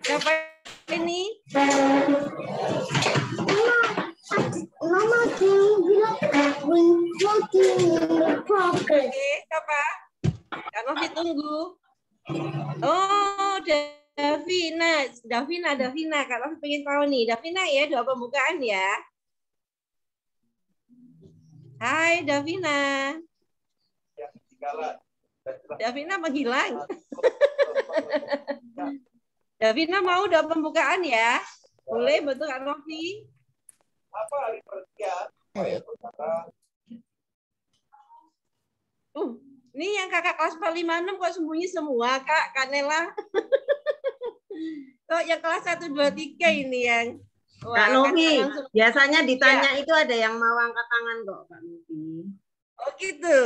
Siapa ini? Mama can bilang Oke, siapa? Kak Novi tunggu. Oh, Davina. Kak Novi pengen tahu nih. Davina ya, doa pembukaan ya. Hai Davina. Davina menghilang. Davina mau doa pembukaan ya? Boleh, betul Kak Novi? Ini yang kakak kelas 456 kok sembunyi semua, Kak Nela. Kok yang kelas 1, 2, 3 ini yang... Kak Novi, biasanya ditanya itu ada yang mau angkat tangan kok, Kak Novi. Oh gitu.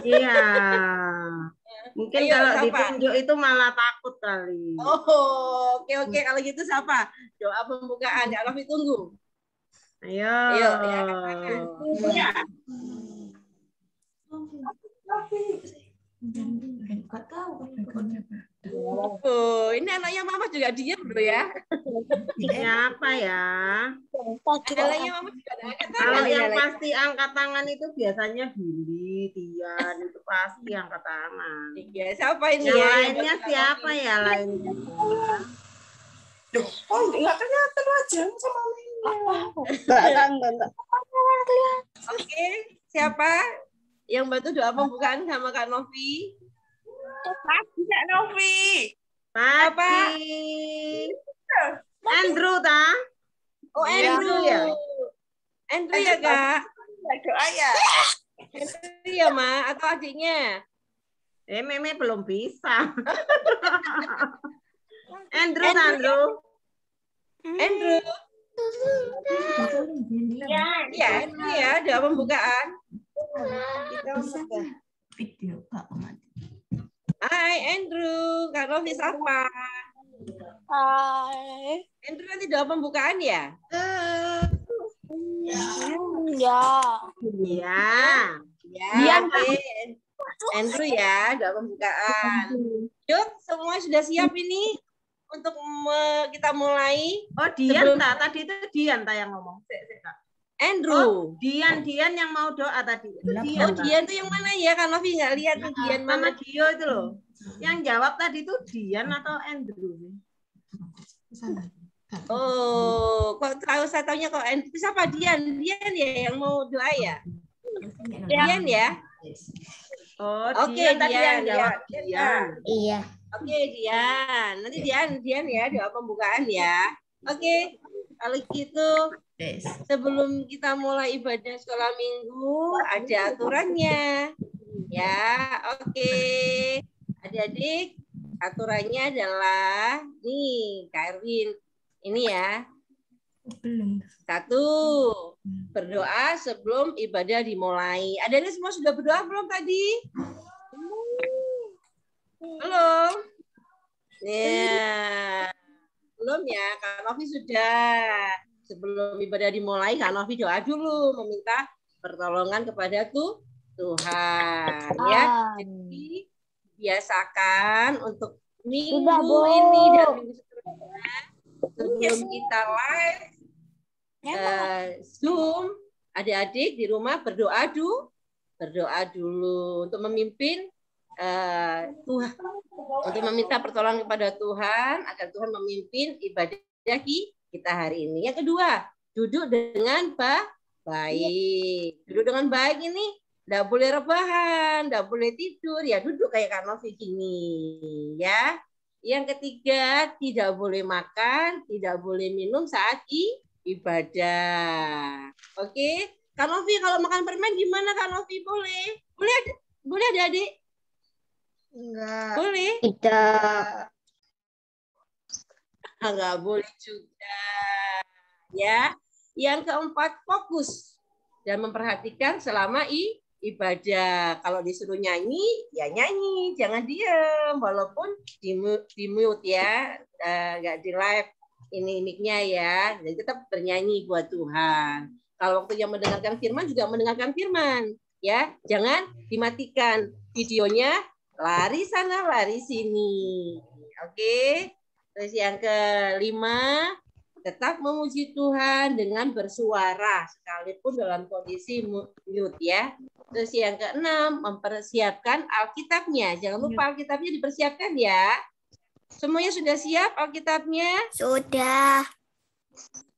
Iya. Mungkin Ayo, kalau siapa? ditunjuk itu malah takut kali. Oh, oke. Kalau gitu siapa? Doa pembukaan. Kak Novi tunggu. Ayo. Ya. Oh, ini anaknya Mama juga diam loh ya. Siapa ya? Anaknya Mama juga ada angkat tangan. Kalau yang pasti angkat tangan itu biasanya Billy, Tian, itu pasti angkat tangan. Iya, siapa ini yang ya? Lainnya siapa ya lainnya? Oh, enggak kelihatan wajahnya sama Oke, siapa yang bantu doa pembukaan sama Kak Novi? Pagi Kak Novi. Pagi. Andrew ta? Oh, Andrew ya. Andrew ya, Kak. Doa ya. Andrew ya, Ma, atau adiknya? Meme belum bisa. Andrew. Ya, Andrew ya, doa pembukaan. Video Pak Mati. Hai Andrew, Kak Novi sapa? Hai. Andrew nanti doa pembukaan ya? Ya, oke. Andrew ya, doa pembukaan. Yuk, semua sudah siap ini untuk kita mulai. Oh, Dian tadi itu Dian yang ngomong. Andrew. Oh, Dian yang mau doa tadi. Dian tuh yang mana ya? Kan Novi nggak lihat nih Dian Mama mana? Dio itu loh. Yang jawab tadi itu Dian atau Andrew? Oh, kok tahu saya taunya kok Andrew. Siapa Dian? Dian ya yang mau doa ya? Dian ya? Oh, oke, Dian tadi yang jawab Dian. Iya. Oke, Dian. Nanti Dian ya doa pembukaan ya. Oke. Kalau gitu sebelum kita mulai ibadah sekolah minggu ada aturannya. Ya, oke. Adik-adik, aturannya adalah nih, Kak Erwin. Ini ya. 1, berdoa sebelum ibadah dimulai. Adik-adik semua sudah berdoa belum tadi? Belum? Ya. Belum ya, Kak Novi sudah. Sebelum ibadah dimulai, Kak Novi doa dulu, meminta pertolongan kepada Tuhan. Ya, jadi biasakan untuk minggu ini dan minggu seterusnya sebelum kita live Zoom, adik-adik di rumah berdoa dulu untuk memimpin Tuhan, untuk meminta pertolongan kepada Tuhan agar Tuhan memimpin ibadah kita hari ini. Yang kedua, duduk dengan baik. Duduk dengan baik ini enggak boleh rebahan, enggak boleh tidur, ya duduk kayak Kak Novi gini, ya. Yang ketiga, tidak boleh makan, tidak boleh minum saat ibadah. Oke, Kak Novi kalau makan permen gimana Kak Novi? Boleh adik-adik? Enggak. Boleh? Tidak. Enggak boleh juga. Ya. Yang keempat, fokus dan memperhatikan selama ibadah. Kalau disuruh nyanyi, ya nyanyi, jangan diam walaupun di mute ya, enggak di live ini mic-nya ya. Jadi tetap bernyanyi buat Tuhan. Kalau waktunya mendengarkan firman juga mendengarkan firman, ya. Jangan dimatikan videonya. Lari sana, lari sini. Oke. Terus yang kelima, tetap memuji Tuhan dengan bersuara sekalipun dalam kondisi mute ya. Terus yang keenam, mempersiapkan Alkitabnya. Jangan lupa Alkitabnya dipersiapkan ya. Semuanya sudah siap Alkitabnya? Sudah.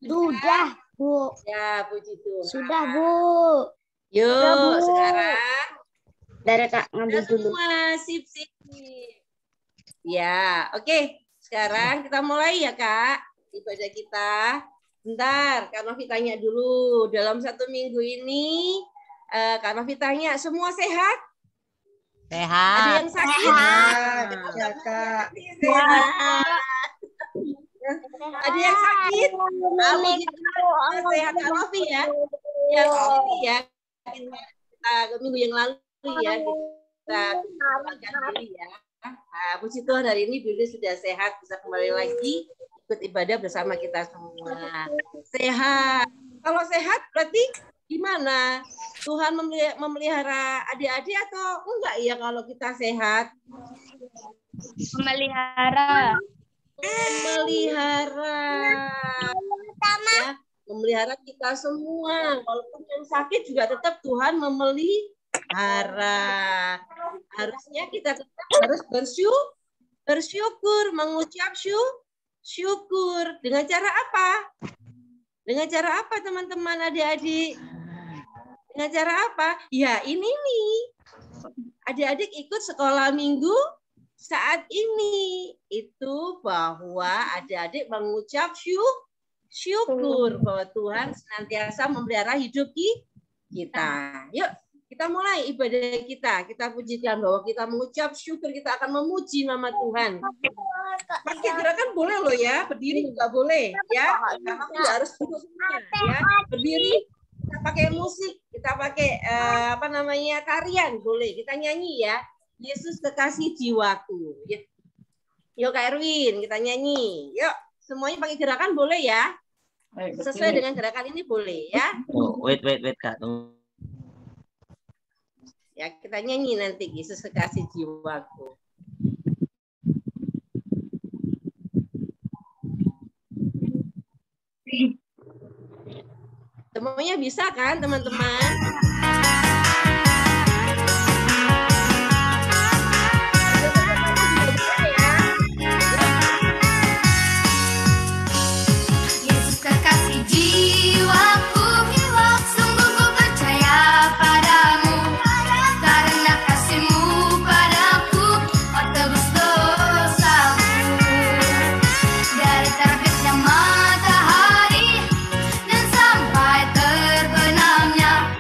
Sudah, Bu. Ya, puji Tuhan. Sudah, Bu. Yuk, sekarang Dari Kak ngambil udah dulu. semua, sip. Ya, oke. Sekarang kita mulai ya, Kak. Ibadah kita. Bentar, Kak Novi tanya dulu. Dalam 1 minggu ini, Kak Novi tanya, semua sehat? Sehat. Ada yang sakit? Ya, Kak. Sehat. Ada yang sakit? Aku sehat Kak Novi ya. Yang ini ya. Kita minggu yang lalu ya. Kita kembangkan diri ya. Nah, puji Tuhan hari ini Billy sudah sehat, bisa kembali lagi ikut ibadah bersama kita semua. Sehat. Kalau sehat berarti gimana? Tuhan memelihara adik-adik atau enggak ya kalau kita sehat? Memelihara. Ya, memelihara kita semua. Walaupun yang sakit juga tetap Tuhan memelihara. Harusnya kita tetap harus bersyukur, mengucap syukur. Dengan cara apa? Dengan cara apa teman-teman adik-adik? Dengan cara apa? Ya ini nih. Adik-adik ikut sekolah minggu saat ini. Itu bahwa adik-adik mengucap syukur bahwa Tuhan senantiasa memelihara hidup kita. Yuk kita mulai ibadah kita. Kita pujikan bahwa kita mengucap syukur, kita akan memuji nama Tuhan. Pakai gerakan boleh loh ya, berdiri juga boleh ya. Karena tidak harus duduk semua ya. Berdiri, kita pakai musik, kita pakai tarian boleh. Kita nyanyi ya. Yesus kekasih jiwaku. Yuk Kak Erwin, kita nyanyi. Yuk, semuanya pakai gerakan boleh ya. Sesuai dengan gerakan ini boleh ya. Oh, wait Kak. Ya, kita nyanyi nanti Yesus kekasih jiwaku. Semuanya bisa kan, teman-teman? Yesus kekasih jiwaku, sungguh ku percaya padamu, karena kasih-Mu padaku, kau tebus dosaku. Dari terbitnya matahari dan sampai terbenamnya,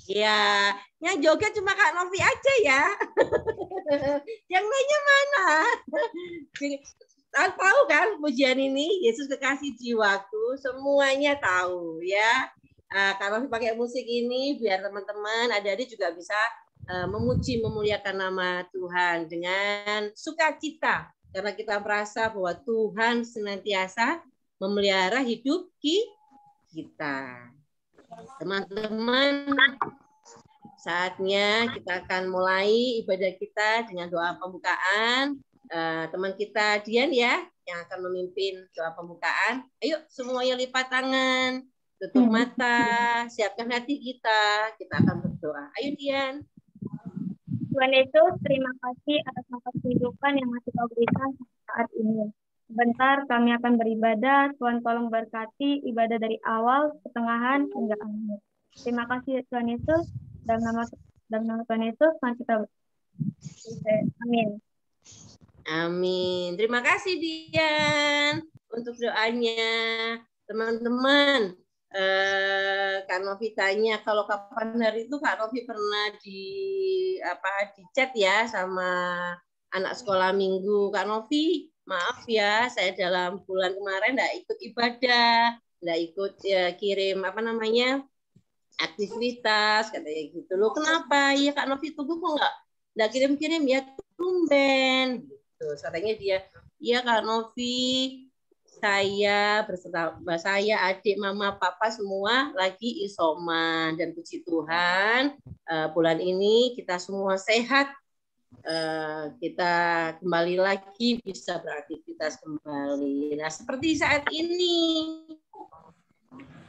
Ya, yang joget cuma Kak Novi aja ya. Yang lainnya mana? Tahu kan pujian ini, Yesus kekasih jiwaku, semuanya tahu ya. Kak Novi pakai musik ini biar teman-teman adik-adik juga bisa memuji, memuliakan nama Tuhan dengan sukacita. Karena kita merasa bahwa Tuhan senantiasa memelihara hidup kita. Teman-teman, saatnya kita akan mulai ibadah kita dengan doa pembukaan. Teman kita Dian ya, yang akan memimpin doa pembukaan. Ayo semuanya lipat tangan, tutup mata, siapkan hati kita akan berdoa. Ayo Dian. Tuhan Yesus, terima kasih atas nafas kehidupan yang masih Kau berikan saat ini. Sebentar kami akan beribadah, Tuhan tolong berkati ibadah dari awal, pertengahan, hingga akhir. Terima kasih Tuhan Yesus, dalam nama Tuhan Yesus, mari kita amin. Amin. Terima kasih Dian untuk doanya. Teman-teman, Kak Novi tanya kalau kapan hari itu Kak Novi pernah di chat ya sama anak sekolah minggu. Kak Novi, maaf ya, saya dalam bulan kemarin enggak ikut ibadah, enggak ikut kirim aktivitas katanya gitu. Loh kenapa? Ya Kak Novi tunggu kok enggak kirim-kirim ya, tumben gitu. Katanya dia, iya Kak Novi, saya berserta saya, adik, mama, papa semua lagi isoman dan puji Tuhan bulan ini kita semua sehat. Kita kembali lagi bisa beraktivitas kembali. Nah seperti saat ini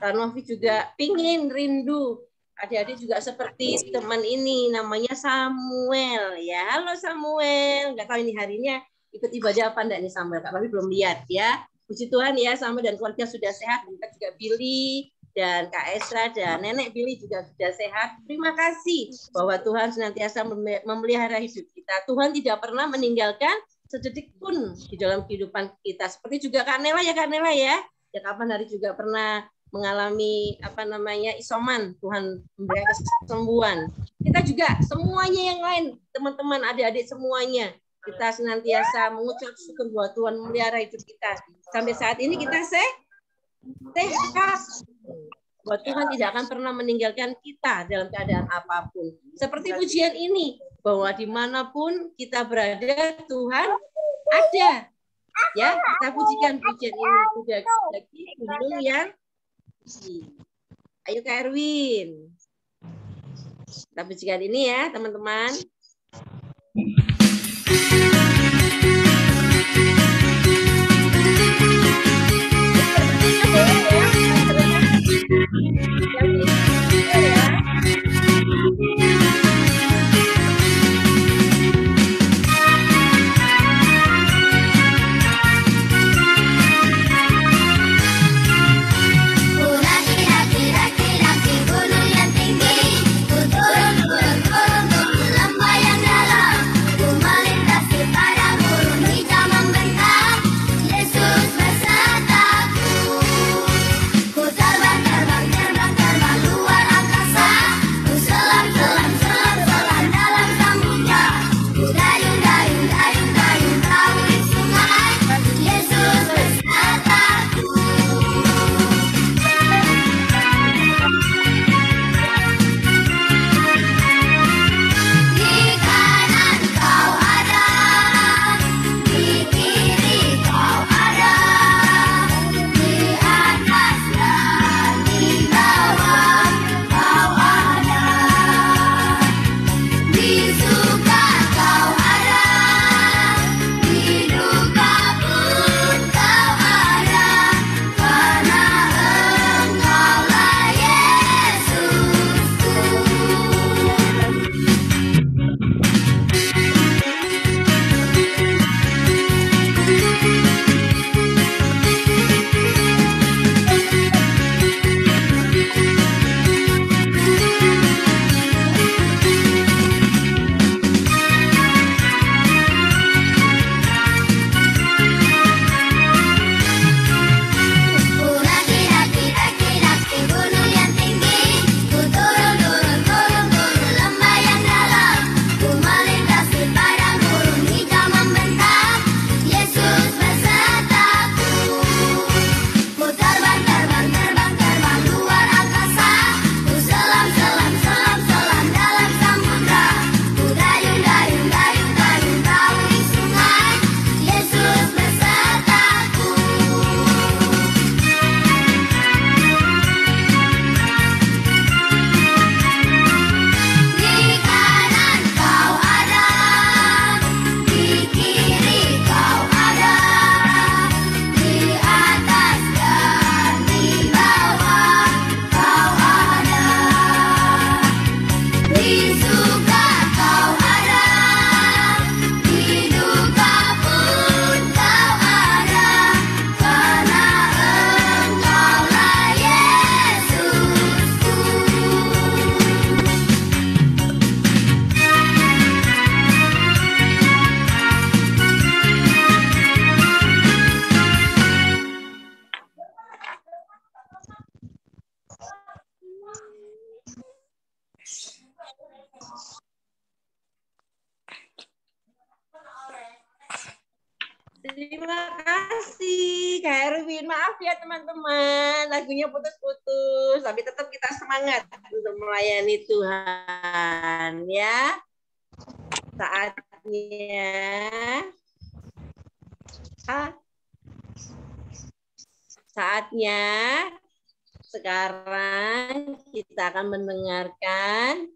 Kak Novi juga pingin rindu adik-adik juga seperti teman ini namanya Samuel ya. Halo Samuel, nggak tahu ini harinya ikut ibadah apa enggak nih Samuel, Kak Novi belum lihat ya. Puji Tuhan ya, Samuel dan keluarga sudah sehat. Kita juga Billy dan Kak Esra dan Nenek Billy juga sudah sehat. Terima kasih bahwa Tuhan senantiasa memelihara hidup kita. Tuhan tidak pernah meninggalkan sedetik pun di dalam kehidupan kita. Seperti juga Kak Nela ya, Kak Nela ya. Ya kapan hari juga pernah mengalami isoman. Tuhan memberikan kesembuhan. Kita juga semuanya yang lain, teman-teman, adik-adik semuanya. Kita senantiasa mengucap syukur bahwa Tuhan memelihara hidup kita. Sampai saat ini kita sehat. Bahwa Tuhan tidak akan pernah meninggalkan kita dalam keadaan apapun. Seperti pujian ini, bahwa dimanapun kita berada, Tuhan ada. Ya, kita pujikan pujian ini. Sudah lagi gunung yang ayo Kak Erwin. Kita pujikan ini ya, teman-teman. Gunung yang tinggi, ku turun, turun, turun, turun lembah yang dalam. Terima kasih Kak Erwin. Maaf ya teman-teman, lagunya putus-putus. Tapi tetap kita semangat untuk melayani Tuhan ya. Saatnya sekarang kita akan mendengarkan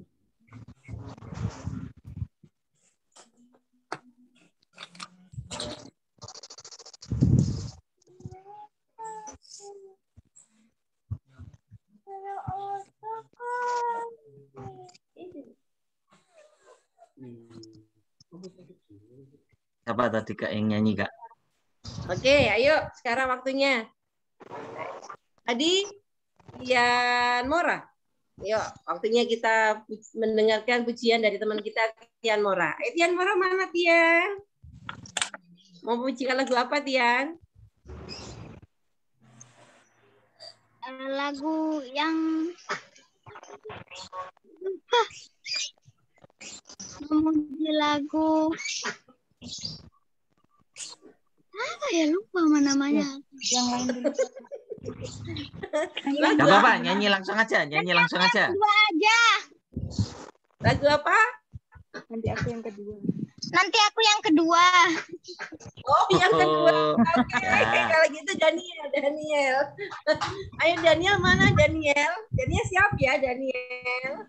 Siapa tadi Kak yang nyanyi Kak? Oke, ayo sekarang waktunya. Tadi Tian Mora. Yuk, waktunya kita mendengarkan pujian dari teman kita Tian Mora. Tian Mora mana Tian? Mau pujikan lagu apa Tian? Lagu yang memuji lagu apa ya, lupa namanya. Yang lain dulu. Gak apa-apa, nyanyi langsung aja, nyanyi langsung aja. Dua aja. Lagu apa? Nanti aku yang kedua. Oh, yang kedua. Oke, Ya. kalau gitu Daniel. Ayo Daniel mana Daniel? Daniel siap ya Daniel.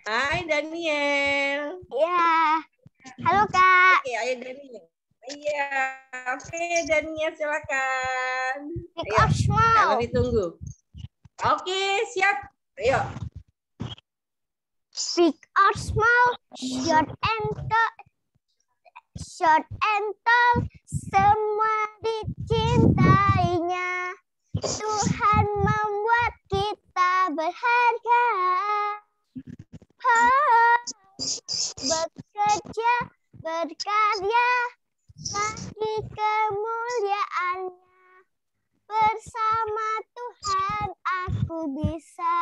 Hai Daniel. Ya. Halo Kak. Oke, ayo Daniel. Iya, oke Daniel silakan. Pick Ayo, up small. kalau ditunggu. Oke, siap. Ayo. Big or small, short and tall, semua dicintainya. Tuhan membuat kita berharga. Bekerja, berkarya, bagi kemuliaannya. Bersama Tuhan aku bisa.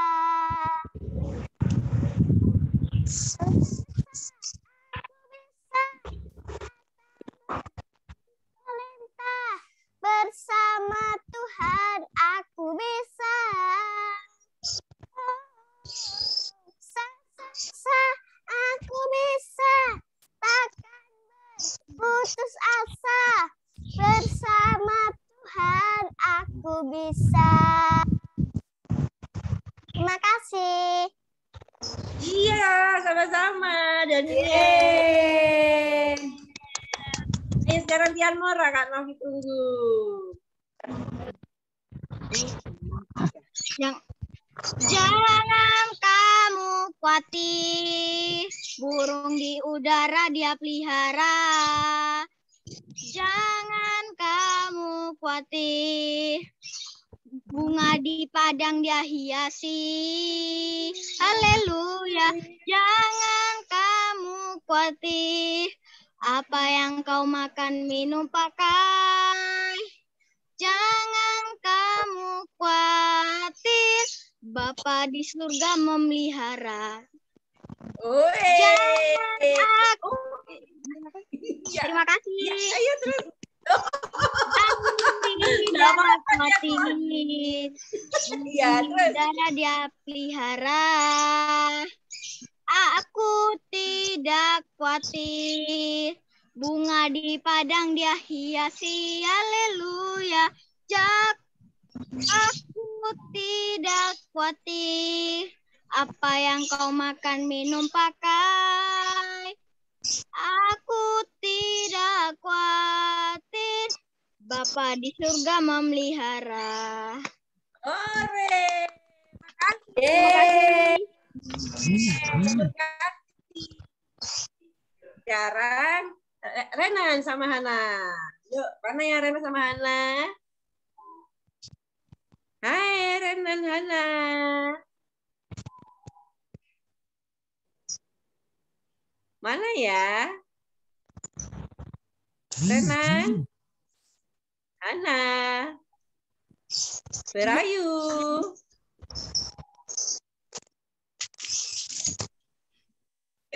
Bersama Tuhan aku bisa. Aku bisa. Takkan berputus asa. Bersama Tuhan aku bisa. Terima kasih. Iya, sama-sama Daniel. Ini sekarang Tian Mora, Kak Novi tunggu. Jangan kamu khawatir, burung di udara dia pelihara. Jangan kamu khawatir, bunga di padang dia hiasi. Haleluya. Jangan kamu khawatir, apa yang kau makan, minum, pakai. Jangan kamu khawatir, Bapa di surga memelihara. Jangan aku. Terima kasih. Ayo terus. Iya, terus. Udara dia pelihara. Aku tidak khawatir, bunga di padang dia hiasi. Haleluya. Aku tidak khawatir, apa yang kau makan, minum, pakai. Aku tidak khawatir, Bapa di surga memelihara. Ore. Makasih. Sekarang Renan sama Hana. Yuk, mana ya Renan sama Hana? Hai Renan, Hana. Mana ya? Renan, Hana. Where are you?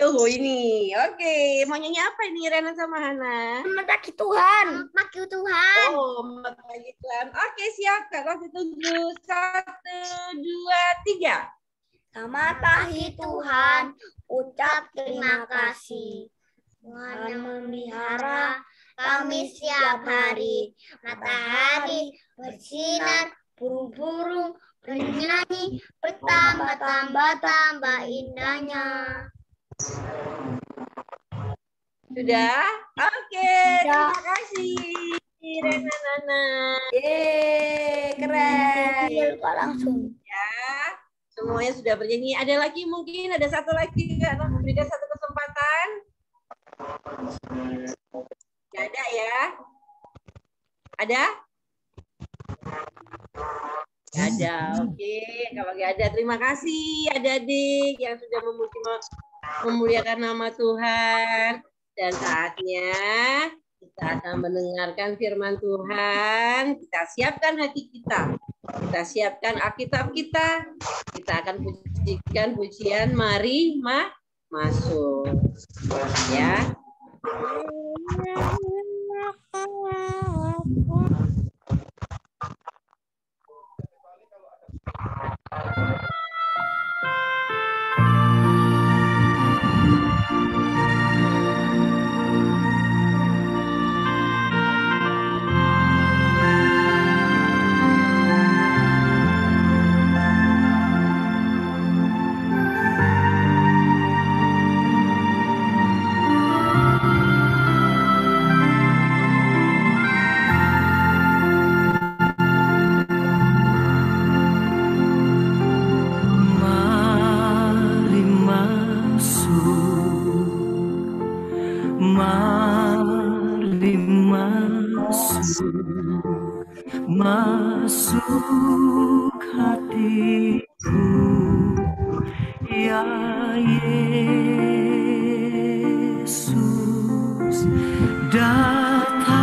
Oh ini, oke. Mau nyanyi apa ini Rena sama Hana? Memaki Tuhan. Maki Tuhan. Oh, memaki Tuhan. Oke, siap Kak. Kasih tunggu. 1, 2, 3. Selamat pagi Tuhan, ucap terima kasih. Tuhan yang memelihara kami setiap hari. Matahari bersinar, burung-burung bernyanyi, bertambah-tambah indahnya. Sudah? Oke, terima kasih Rena Nana. Keren. Langsung. Ya, semuanya sudah bernyanyi. Ada lagi mungkin? Ada satu lagi Kak? Berikan satu kesempatan. Nggak ada ya? Ada? Nggak ada. Oke, kalau nggak ada, terima kasih adik-adik yang sudah memuliakan nama Tuhan. Dan saatnya kita akan mendengarkan firman Tuhan. Kita siapkan hati kita. Kita siapkan Alkitab kita. Kita akan pujikan pujian Mari Masuk. Ya. Masuk hatiku, ya Yesus, datang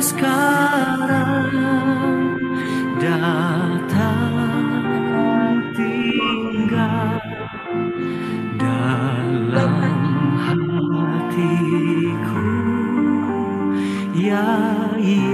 sekarang, datang tinggal dalam hatiku, ya Yesus.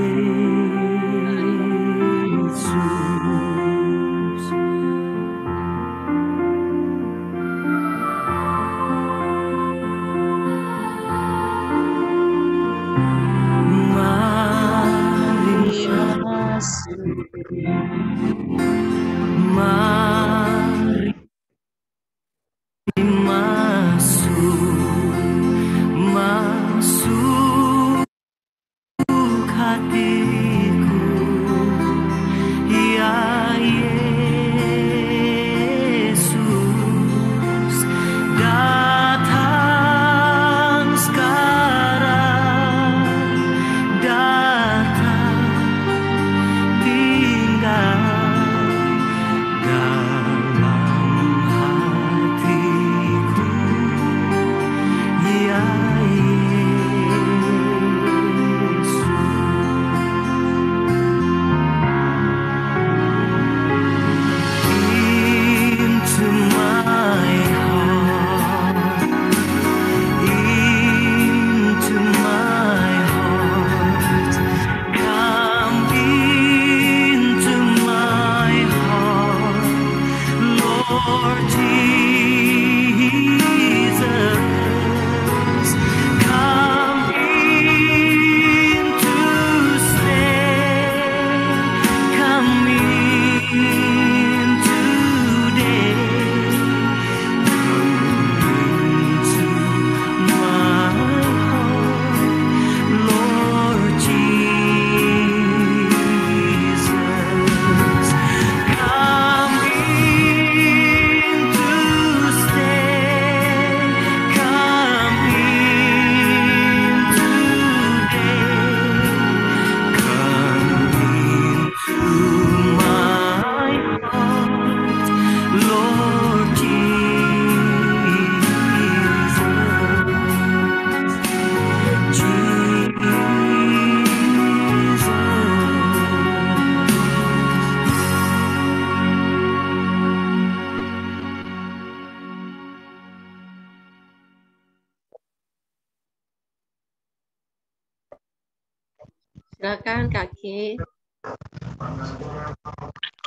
Silakan Kak G.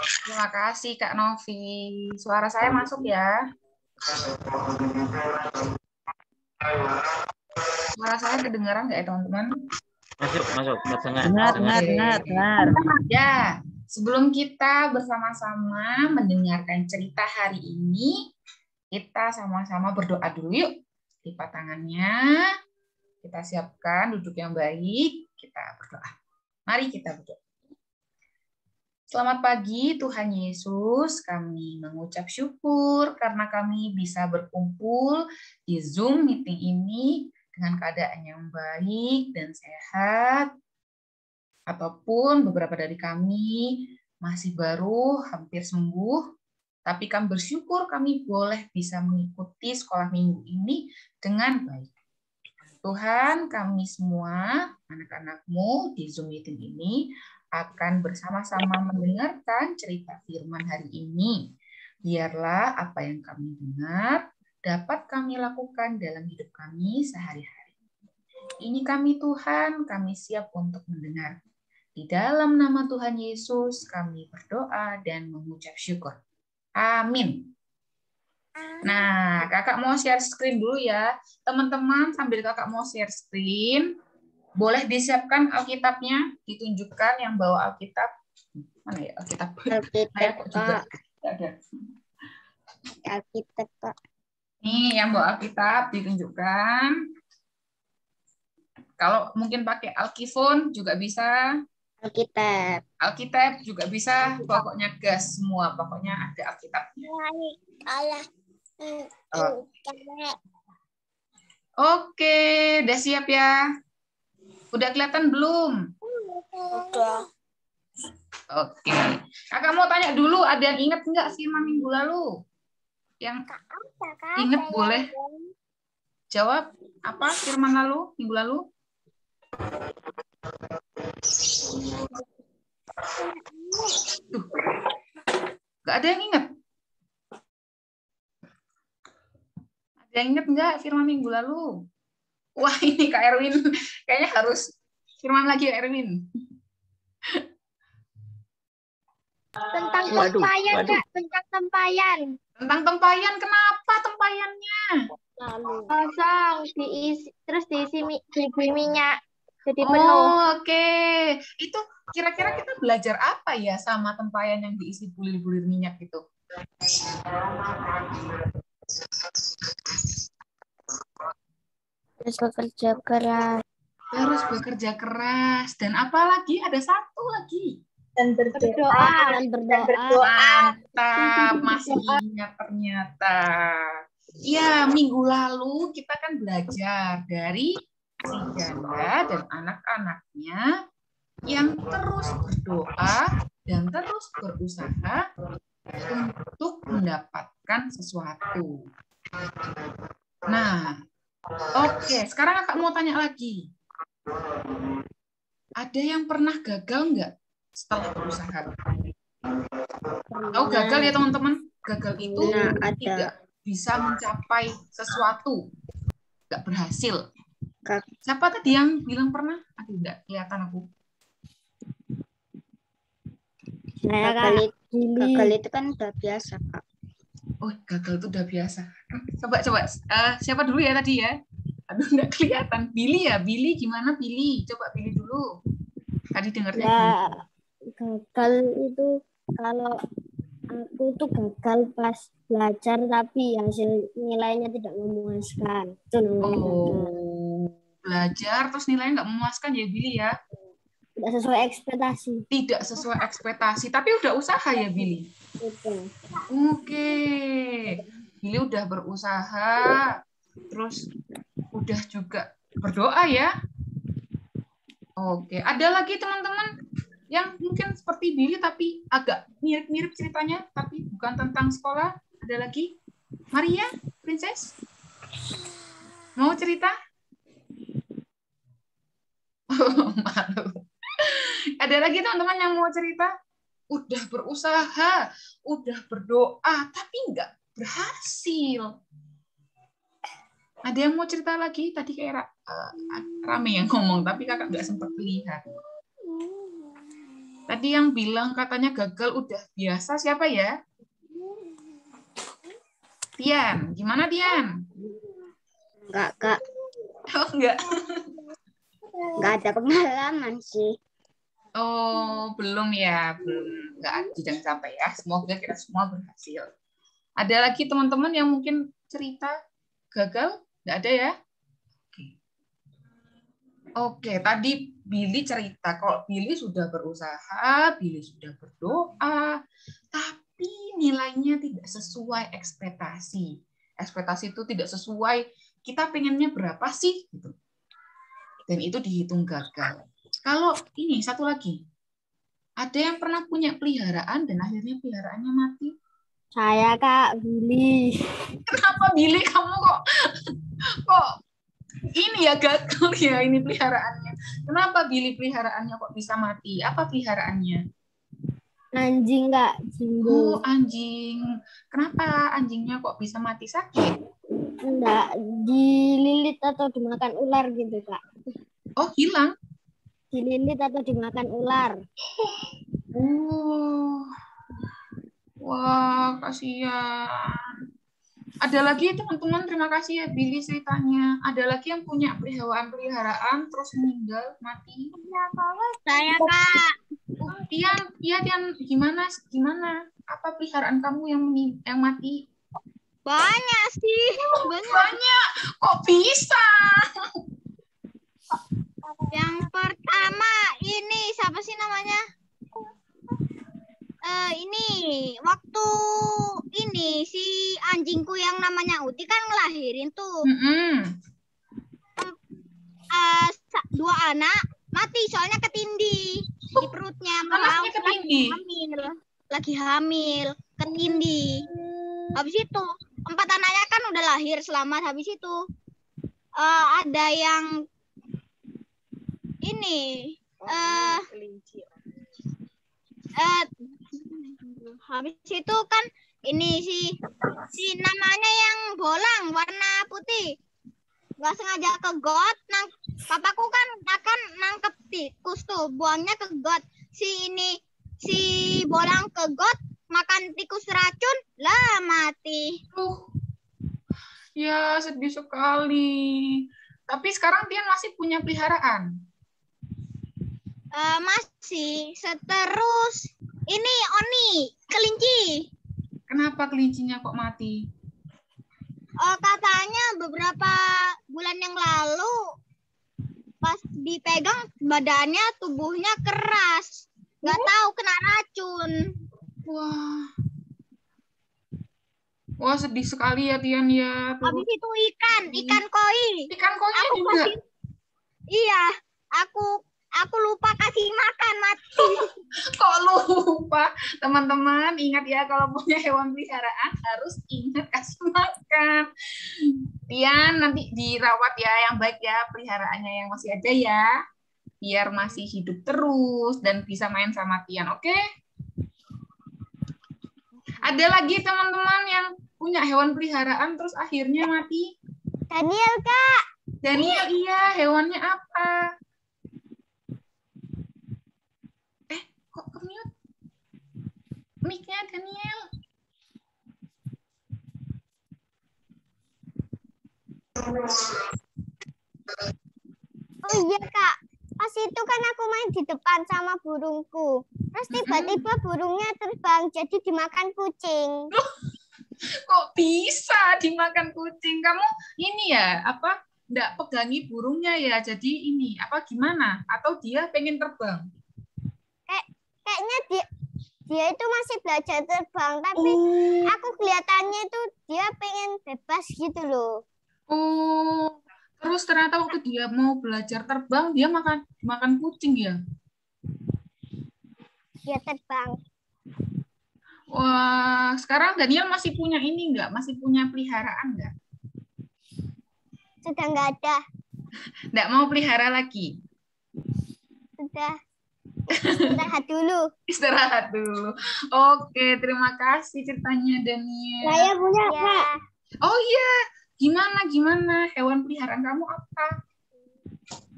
Terima kasih Kak Novi. Suara saya masuk ya? Suara saya kedengaran nggak ya teman-teman? Masuk. Dengar. Ya, sebelum kita bersama-sama mendengarkan cerita hari ini, kita sama-sama berdoa dulu yuk. Lipat tangannya, kita siapkan duduk yang baik, kita berdoa. Mari kita berdoa. Selamat pagi Tuhan Yesus, kami mengucap syukur karena kami bisa berkumpul di Zoom meeting ini dengan keadaan yang baik dan sehat, ataupun beberapa dari kami masih baru hampir sembuh, tapi kami bersyukur kami boleh bisa mengikuti sekolah minggu ini dengan baik. Tuhan, kami semua, anak-anak-Mu di Zoom meeting ini, akan bersama-sama mendengarkan cerita firman hari ini. Biarlah apa yang kami dengar dapat kami lakukan dalam hidup kami sehari-hari. Ini kami Tuhan, kami siap untuk mendengar. Di dalam nama Tuhan Yesus kami berdoa dan mengucap syukur. Amin. Nah, kakak mau share screen dulu ya. Teman-teman, sambil kakak mau share screen, boleh disiapkan Alkitabnya, ditunjukkan yang bawa Alkitab. Mana ya Alkitab? Saya kok juga ada. Alkitab, Kak. Nih, yang bawa Alkitab ditunjukkan. Kalau mungkin pakai Alkifon juga bisa. Alkitab juga bisa. Pokoknya gas semua. Pokoknya ada Alkitabnya. Oke, udah siap ya? Udah kelihatan belum? Udah. Oke. Kakak mau tanya dulu, ada yang ingat nggak firman minggu lalu? Yang ingat boleh jawab apa firman lalu, minggu lalu? Tuh. Nggak ada yang ingat? Ada yang ingat nggak firman minggu lalu? Wah, ini Kak Erwin kayaknya harus firman lagi Kak Erwin. Tentang tempayan, Kak. Tentang tempayan. Tentang tempayan, kenapa tempayannya? Kosong, terus diisi minyak. Jadi penuh. Oh, oke. Itu kira-kira kita belajar apa ya sama tempayan yang diisi bulir-bulir minyak itu? Terus bekerja keras. Terus bekerja keras. Dan apa lagi? Ada satu lagi. Dan berdoa. Mantap, masih ingat ternyata. Ya, minggu lalu kita kan belajar dari si janda dan anak-anaknya yang terus berdoa dan terus berusaha untuk mendapatkan sesuatu. Nah, oke, sekarang kakak mau tanya lagi. Ada yang pernah gagal nggak setelah berusaha? Tahu gagal ya teman-teman? Gagal itu tidak bisa mencapai sesuatu, nggak berhasil. Siapa tadi yang bilang pernah? Aduh, nggak kelihatan aku. Gagal itu kan udah biasa, Kak. Oh, gagal itu udah biasa. Coba. Siapa dulu ya tadi ya? Aduh, nggak kelihatan. Billy ya? Billy gimana Billy? Coba Billy dulu. Tadi dengarnya. Ya, gagal itu kalau aku tuh gagal pas belajar tapi hasil nilainya tidak memuaskan. Itu namanya gagal. Belajar terus nilainya nggak memuaskan ya Billy ya? Tidak sesuai ekspektasi. Tidak sesuai ekspektasi, tapi udah usaha ya Billy? Oke. Billy udah berusaha, terus udah juga berdoa ya? Oke, ada lagi teman-teman yang mungkin seperti Billy tapi agak mirip-mirip ceritanya, tapi bukan tentang sekolah. Ada lagi? Maria, Princess? Mau cerita? Oh, malu. Ada lagi teman-teman yang mau cerita? Udah berusaha, udah berdoa, tapi nggak berhasil. Ada yang mau cerita lagi? Tadi kayak rame yang ngomong, tapi kakak nggak sempat lihat. Tadi yang bilang katanya gagal udah biasa siapa ya? Tian, gimana Tian? Enggak, Kak. Oh, enggak. Enggak ada pengalaman sih. Oh, belum ya, belum. Tidak sampai ya. Semoga kita semua berhasil. Ada lagi teman-teman yang mungkin cerita gagal? Enggak ada ya? Oke, tadi Billy cerita kalau Billy sudah berusaha, Billy sudah berdoa, tapi nilainya tidak sesuai ekspektasi. Ekspektasi itu tidak sesuai, kita pengennya berapa sih? Gitu. Dan itu dihitung gagal. Kalau ini, satu lagi. Ada yang pernah punya peliharaan dan akhirnya peliharaannya mati? Saya, Kak, Billy. Kenapa Billy kamu kok ini ya gagal ya ini peliharaannya? Kenapa Billy peliharaannya kok bisa mati? Apa peliharaannya? Anjing, Kak. Oh, anjing. Kenapa anjingnya kok bisa mati sakit? Enggak, dililit atau dimakan ular gitu, Kak. Oh, hilang? Dililit atau dimakan ular. Oh. Wah, kasihan. Ada lagi teman-teman, terima kasih ya Billy ceritanya. Ada lagi yang punya peliharaan terus meninggal, mati? Saya, Kak. Tian, gimana? Apa peliharaan kamu yang mati? Banyak sih. Banyak. Kok bisa? Yang pertama ini siapa sih namanya? Ini waktu ini si anjingku yang namanya Uti kan ngelahirin tuh. Dua anak mati soalnya ketindih di perutnya. Anaknya ketindih. Lagi hamil, ketindih. Habis itu 4 anaknya kan udah lahir selamat. Habis itu ada yang ini habis itu kan ini si namanya yang bolang warna putih nggak sengaja ke got. Papaku kan akan nangkep tikus tuh, buangnya ke got. Si bolang ke got makan tikus racun lah mati. Ya sedih sekali. Tapi sekarang dia masih punya peliharaan. Masih. Terus ini Oni, kelinci. Kenapa kelincinya kok mati? Katanya beberapa bulan yang lalu pas dipegang badannya, tubuhnya keras. Nggak tahu kena racun. Wah sedih sekali ya Tian ya. Habis itu ikan koi. Ikan koi juga. Iya, aku lupa kasih makan mati. Kok lupa? Teman-teman ingat ya kalau punya hewan peliharaan harus ingat kasih makan. Tian nanti dirawat ya yang baik ya peliharaannya yang masih ada ya. Biar masih hidup terus dan bisa main sama Tian, oke? Ada lagi teman-teman yang punya hewan peliharaan terus akhirnya mati? Daniel, Kak. Daniel, iya. Hewannya apa? Kok ke-mute? Mic-nya Daniel. Oh iya, Kak. Pas itu kan aku main di depan sama burungku. Terus tiba-tiba burungnya terbang jadi dimakan kucing. Kok bisa dimakan kucing? Kamu ini ya, apa? Nggak pegangi burungnya ya. Jadi ini, apa gimana? Atau dia pengen terbang? Kayaknya dia itu masih belajar terbang, tapi aku kelihatannya itu dia pengen bebas gitu loh. Oh, terus ternyata waktu dia mau belajar terbang, dia makan kucing ya? Dia terbang. Wah, sekarang Daniel masih punya ini nggak? Masih punya peliharaan nggak? Sudah nggak ada. Nggak mau pelihara lagi? Sudah. Istirahat dulu. Istirahat dulu. Oke, terima kasih ceritanya Daniel. Saya punya, Kak. Oh iya, gimana? Hewan peliharaan kamu apa?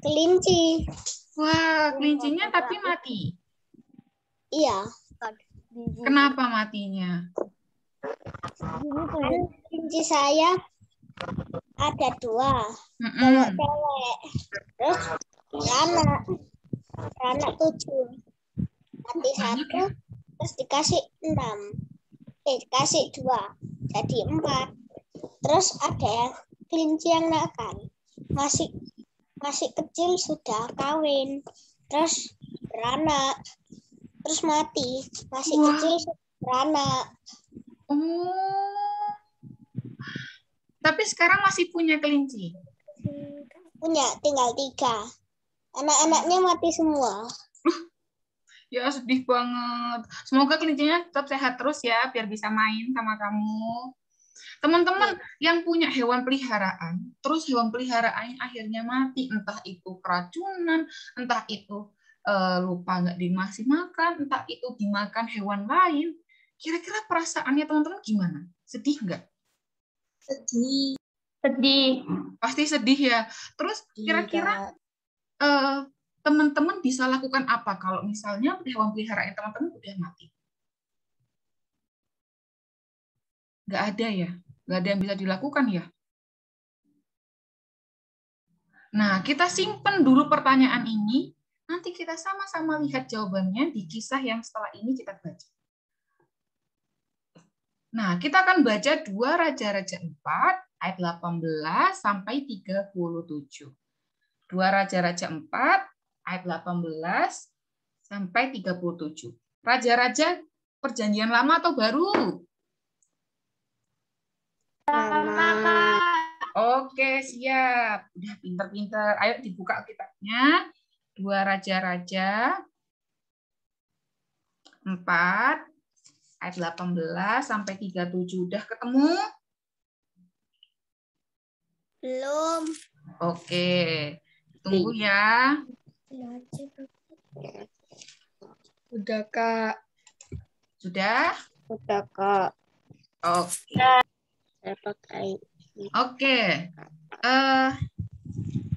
Kelinci. Wah, kelincinya tapi mati. Iya. Kenapa matinya? Kelinci saya ada 2, Mm-mm. cowok cewek. Terus beranak 7. Mati 1, terus dikasih 6. Dikasih 2, jadi 4. Terus ada kelinci yang nakal, masih kecil sudah kawin, terus beranak, terus mati, masih Wah. kecil sudah beranak. Oh. Tapi sekarang masih punya kelinci. Punya tinggal 3. Anak-anaknya mati semua. Ya sedih banget. Semoga kelincinya tetap sehat terus ya, biar bisa main sama kamu. Teman-teman yang punya hewan peliharaan, terus hewan peliharaannya akhirnya mati, entah itu keracunan, entah itu lupa nggak dikasih makan, entah itu dimakan hewan lain. Kira-kira perasaannya teman-teman gimana? Sedih nggak? Sedih. Pasti sedih ya. Terus kira-kira teman-teman bisa lakukan apa kalau misalnya hewan peliharaan teman-teman udah mati? Nggak ada ya? Nggak ada yang bisa dilakukan ya? Nah, kita simpen dulu pertanyaan ini. Nanti kita sama-sama lihat jawabannya di kisah yang setelah ini kita baca. Nah, kita akan baca 2 Raja-Raja 4 ayat 18 sampai 37. 2 Raja-Raja 4 ayat 18 sampai 37. Raja-raja perjanjian lama atau baru? Lama. Oke, siap. Udah pinter-pinter. Ayo dibuka kitabnya. 2 Raja-Raja 4 ayat 18 sampai 37. Udah ketemu? Belum. Oke. Tunggu ya. Udah, Kak. Sudah? Udah, Kak. Oke. Saya pakai. Oke.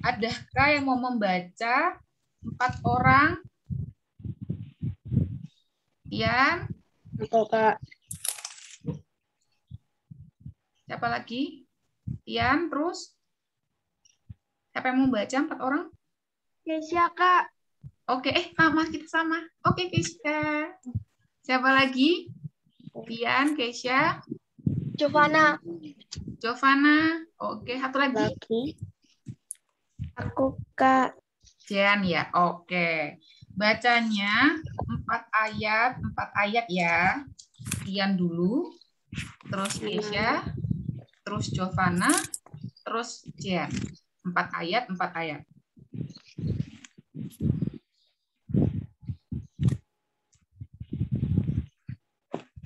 Adakah yang mau membaca 4 orang? Ian? Atau, Kak. Siapa lagi? Ian, terus? Siapa yang mau baca 4 orang? Keisha, Kak. Oke, sama, kita sama. Oke, Keisha. Siapa lagi? Ian, Keisha. Giovanna. Giovanna. Oke, satu lagi. Aku, Kak. Jen ya. Oke. Bacanya 4 ayat ya. Ian dulu, terus Keisha, terus Giovanna, terus Jen. 4 ayat.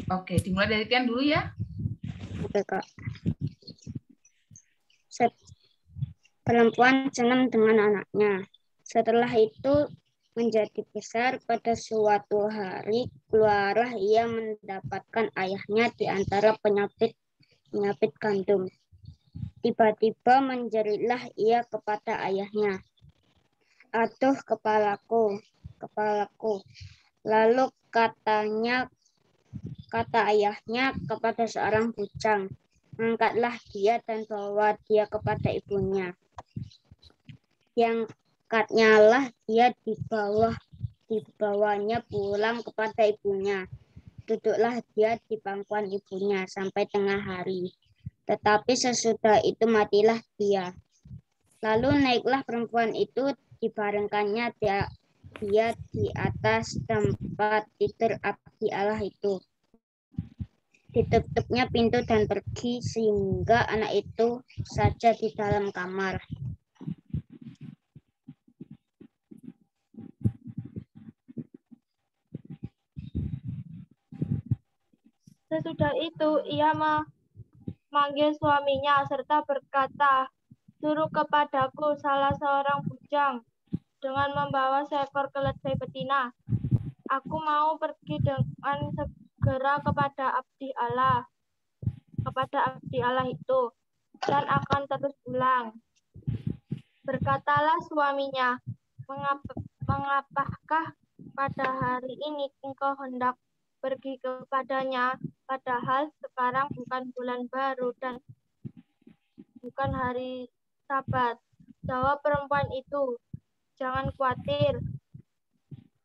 Oke, dimulai dari Tian dulu ya. Oke, Kak. Perempuan senang dengan anaknya. Setelah itu menjadi besar, pada suatu hari keluarlah ia mendapatkan ayahnya di antara penyapit gandum. Tiba-tiba menjeritlah ia kepada ayahnya, "Aduh, kepalaku. Lalu kata ayahnya kepada seorang bujang, "Angkatlah dia dan bawa dia kepada ibunya." Diangkatnya lah dia dibawanya pulang kepada ibunya. Duduklah dia di pangkuan ibunya sampai tengah hari. Tetapi sesudah itu matilah dia. Lalu naiklah perempuan itu, dibaringkannya dia di atas tempat tidur abdi Allah itu. Ditutupnya pintu dan pergi, sehingga anak itu saja di dalam kamar. Sesudah itu ia memanggil suaminya serta berkata, "Suruh kepadaku salah seorang bujang dengan membawa seekor keledai betina. Aku mau pergi dengan segera kepada abdi Allah itu, dan akan terus pulang." Berkatalah suaminya, Mengapakah pada hari ini engkau hendak pergi kepadanya, padahal sekarang bukan bulan baru dan bukan hari Sabat. Jawab perempuan itu, jangan khawatir.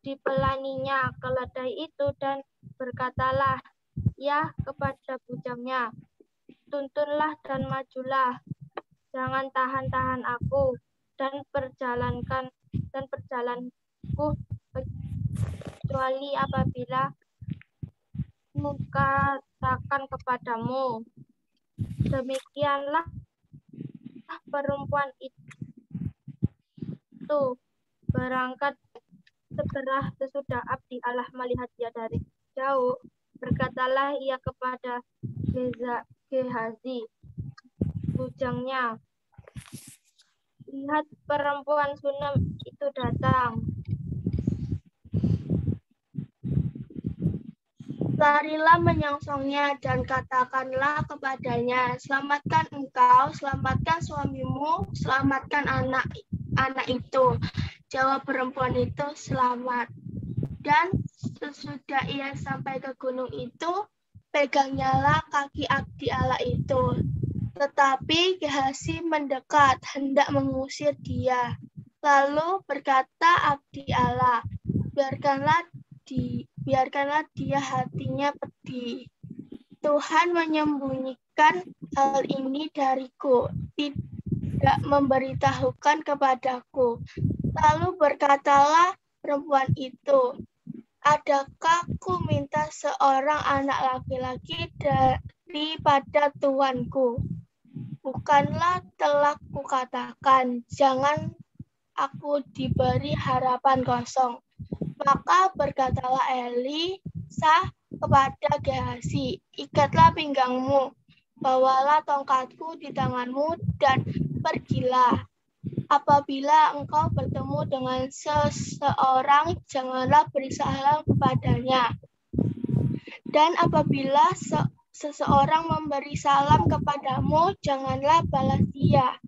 Dipelaninya keledai itu dan berkatalah, ya kepada bujangnya, tuntunlah dan majulah, jangan tahan-tahan aku dan perjalananku kecuali apabila katakan kepadamu. Demikianlah perempuan itu berangkat segera sesudah abdi Allah melihat dia dari jauh. Berkatalah ia kepada Gehazi, bujangnya, lihat perempuan Sunem itu datang. Larilah menyongsongnya dan katakanlah kepadanya, selamatkan engkau, selamatkan suamimu, selamatkan anak itu. Jawab perempuan itu, selamat. Dan sesudah ia sampai ke gunung itu, pegangnyalah kaki abdi Allah itu. Tetapi Gehazi mendekat, hendak mengusir dia. Lalu berkata abdi Allah, biarkanlah dia hatinya pedih. Tuhan menyembunyikan hal ini dariku, tidak memberitahukan kepadaku. Lalu berkatalah perempuan itu, adakah ku minta seorang anak laki-laki daripada tuanku? Bukanlah telah kukatakan, jangan aku diberi harapan kosong. Maka berkatalah Elisa kepada Gehazi, ikatlah pinggangmu, bawalah tongkatku di tanganmu, dan pergilah. Apabila engkau bertemu dengan seseorang, janganlah beri salam kepadanya. Dan apabila seseorang memberi salam kepadamu, janganlah balas dia.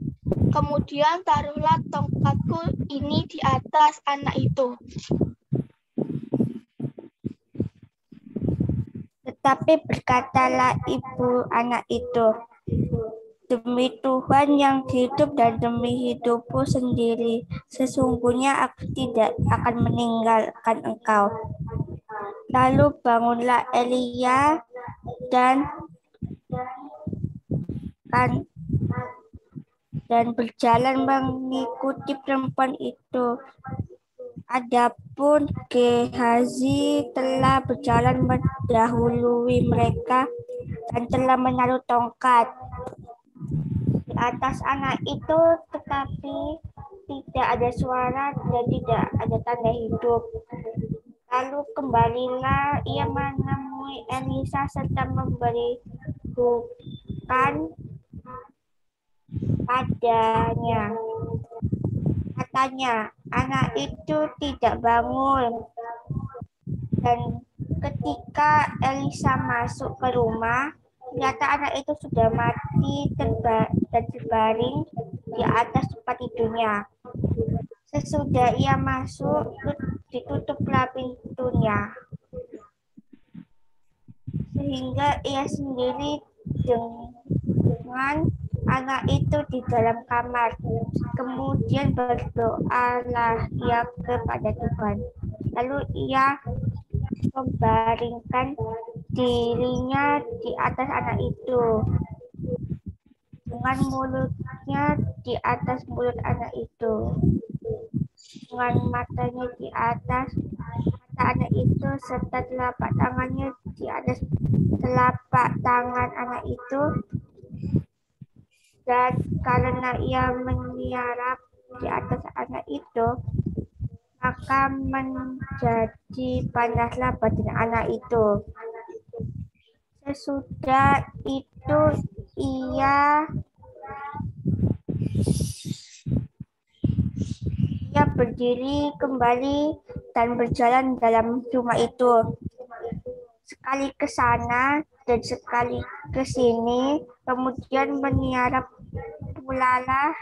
Kemudian taruhlah tongkatku ini di atas anak itu. Tetapi berkatalah ibu anak itu, demi Tuhan yang hidup dan demi hidupku sendiri, sesungguhnya aku tidak akan meninggalkan engkau. Lalu bangunlah Elia dan berjalan mengikuti perempuan itu. Adapun Gehazi telah berjalan mendahului mereka dan telah menaruh tongkat di atas anak itu, tetapi tidak ada suara dan tidak ada tanda hidup. Lalu kembalilah ia menemui Elisa serta memberitahukan padanya. Katanya, anak itu tidak bangun. Dan ketika Elisa masuk ke rumah, ternyata anak itu sudah mati dan terbaring di atas tempat tidurnya. Sesudah ia masuk, ditutuplah pintunya, sehingga ia sendiri dengan anak itu di dalam kamar. Kemudian berdoalah ia kepada Tuhan. Lalu ia membaringkan dirinya di atas anak itu, dengan mulutnya di atas mulut anak itu, dengan matanya di atas mata anak itu, serta telapak tangannya di atas telapak tangan anak itu. Dan karena ia meniarap di atas anak itu, maka menjadi panaslah badan anak itu. Sesudah itu ia berdiri kembali dan berjalan dalam rumah itu, sekali ke sana dan sekali ke sini, kemudian meniarap pulalah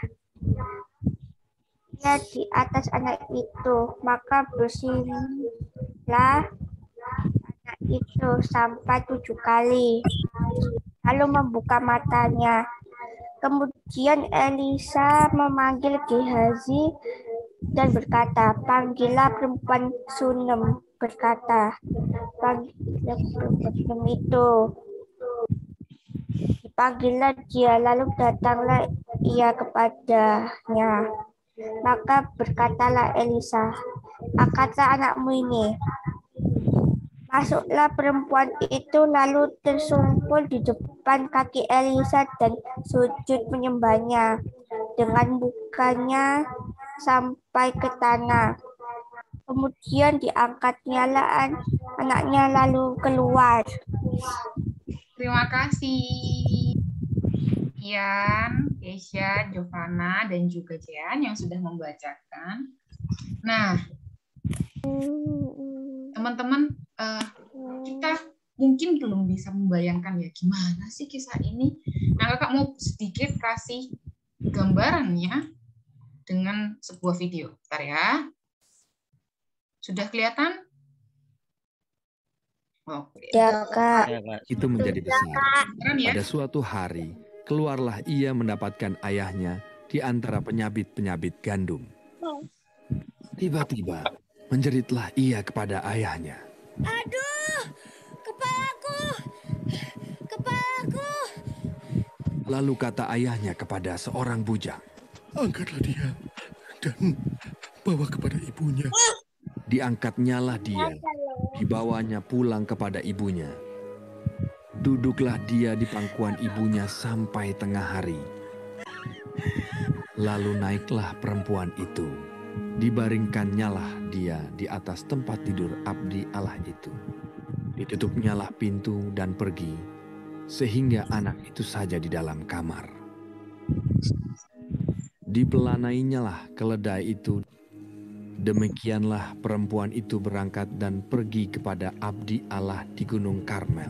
ia di atas anak itu, maka Memanggillah anak itu sampai 7 kali, lalu membuka matanya. Kemudian Elisa memanggil Gehazi dan berkata, panggillah perempuan Sunem. Berkata, panggillah perempuan Sunem itu. Dipanggillah dia, lalu datanglah ia kepadanya. Maka berkatalah Elisa, angkatlah anakmu ini. Masuklah perempuan itu lalu tersungkur di depan kaki Elisa dan sujud menyembahnya dengan mukanya sampai ke tanah. Kemudian diangkatnya anaknya lalu keluar. Terima kasih. Ian, Keisha, Giovanna, dan juga Jean yang sudah membacakan. Nah, teman-teman, kita mungkin belum bisa membayangkan ya gimana sih kisah ini. Nah, kakak mau sedikit kasih gambarannya dengan sebuah video. Bentar ya. Sudah kelihatan? Oke. Ya, Kak. Itu menjadi besar. Ya. Pada suatu hari, keluarlah ia mendapatkan ayahnya di antara penyabit-penyabit gandum. Tiba-tiba, menjeritlah ia kepada ayahnya. Aduh, kepalaku, kepalaku. Lalu kata ayahnya kepada seorang bujang, angkatlah dia dan bawa kepada ibunya. Diangkatnyalah dia, dibawanya pulang kepada ibunya. Duduklah dia di pangkuan ibunya sampai tengah hari. Lalu naiklah perempuan itu, dibaringkannyalah dia di atas tempat tidur abdi Allah itu. Ditutupnyalah pintu dan pergi, sehingga anak itu saja di dalam kamar. Dipelanainya keledai itu. Demikianlah perempuan itu berangkat dan pergi kepada abdi Allah di Gunung Karmel.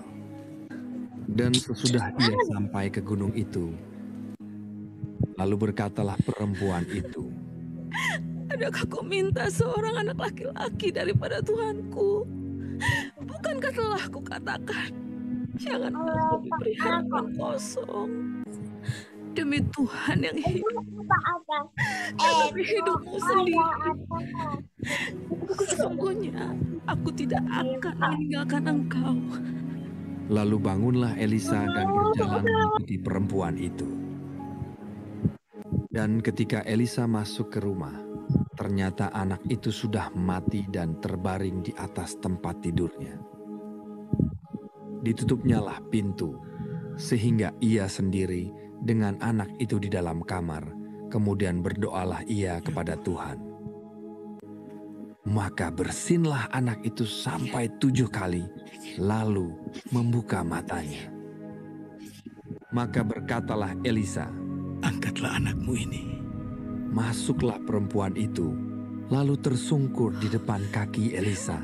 Dan sesudah ia sampai ke gunung itu, lalu berkatalah perempuan itu, adakah kau minta seorang anak laki-laki daripada Tuhanku? Bukankah telah kukatakan, jangan aku diberi harapan kosong. Demi Tuhan yang hidup, demi hidupmu sendiri, sesungguhnya aku tidak akan meninggalkan engkau. Lalu bangunlah Elisa dan berjalan mengikuti perempuan itu. Dan ketika Elisa masuk ke rumah, ternyata anak itu sudah mati dan terbaring di atas tempat tidurnya. Ditutupnyalah pintu, sehingga ia sendiri dengan anak itu di dalam kamar, kemudian berdoalah ia kepada Tuhan. Maka bersinlah anak itu sampai 7 kali, lalu membuka matanya. Maka berkatalah Elisa, angkatlah anakmu ini. Masuklah perempuan itu, lalu tersungkur di depan kaki Elisa,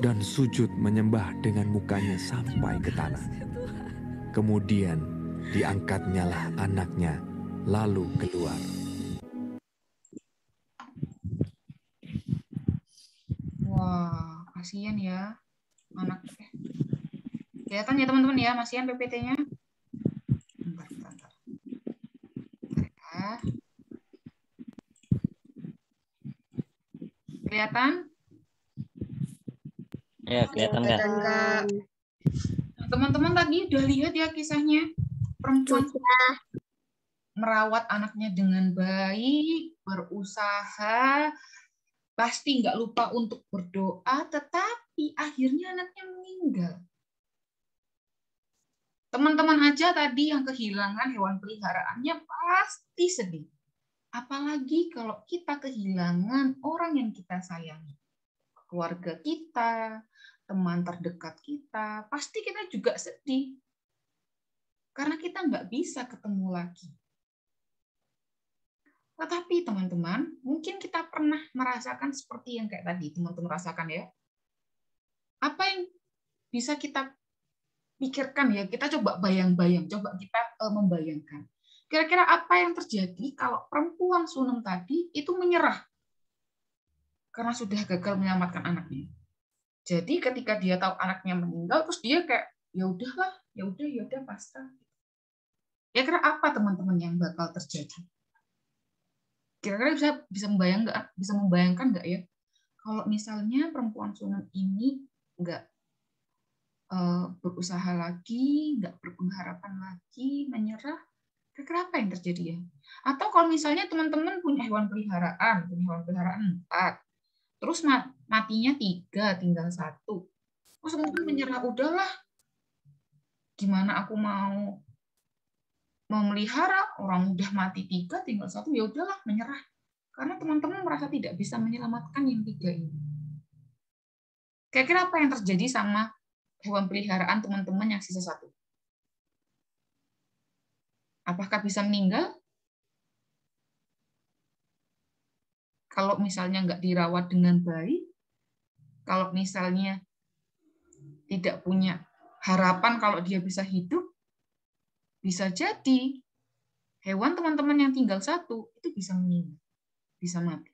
dan sujud menyembah dengan mukanya sampai ke tanah. Kemudian diangkatnyalah anaknya, lalu keluar. Wah, kasihan ya anaknya. Kelihatan ya teman-teman ya, masihan PPT-nya. Bentar. Ya. Kelihatan? Ya, kelihatan nggak? Nah, teman-teman tadi udah lihat ya kisahnya. Perempuan merawat anaknya dengan baik, berusaha, pasti nggak lupa untuk berdoa, tetapi akhirnya anaknya meninggal. Teman-teman aja tadi yang kehilangan hewan peliharaannya pasti sedih. Apalagi kalau kita kehilangan orang yang kita sayangi. Keluarga kita, teman terdekat kita, pasti kita juga sedih. Karena kita nggak bisa ketemu lagi. Tetapi teman-teman, mungkin kita pernah merasakan seperti yang kayak tadi teman-teman rasakan ya. Apa yang bisa kita pikirkan ya? Kita coba bayang-bayang, coba kita membayangkan. Kira-kira apa yang terjadi kalau perempuan Sunem tadi itu menyerah karena sudah gagal menyelamatkan anaknya? Jadi ketika dia tahu anaknya meninggal, terus dia kayak ya udah pasrah. Kira-kira apa teman-teman yang bakal terjadi? Kira-kira bisa membayangkan nggak ya? Kalau misalnya perempuan Shunem ini nggak berusaha lagi, nggak berpengharapan lagi, menyerah, kira-kira apa yang terjadi ya? Atau kalau misalnya teman-teman punya hewan peliharaan 4, terus matinya 3, tinggal 1. Terus teman-teman menyerah, udahlah, gimana aku mau melihara, orang udah mati 3, tinggal 1, ya udahlah, menyerah. Karena teman-teman merasa tidak bisa menyelamatkan yang 3 ini. Kira-kira apa yang terjadi sama hewan peliharaan teman-teman yang sisa 1? Apakah bisa meninggal? Kalau misalnya nggak dirawat dengan baik, kalau misalnya tidak punya harapan kalau dia bisa hidup, bisa jadi hewan teman-teman yang tinggal 1 itu bisa meninggal, bisa mati.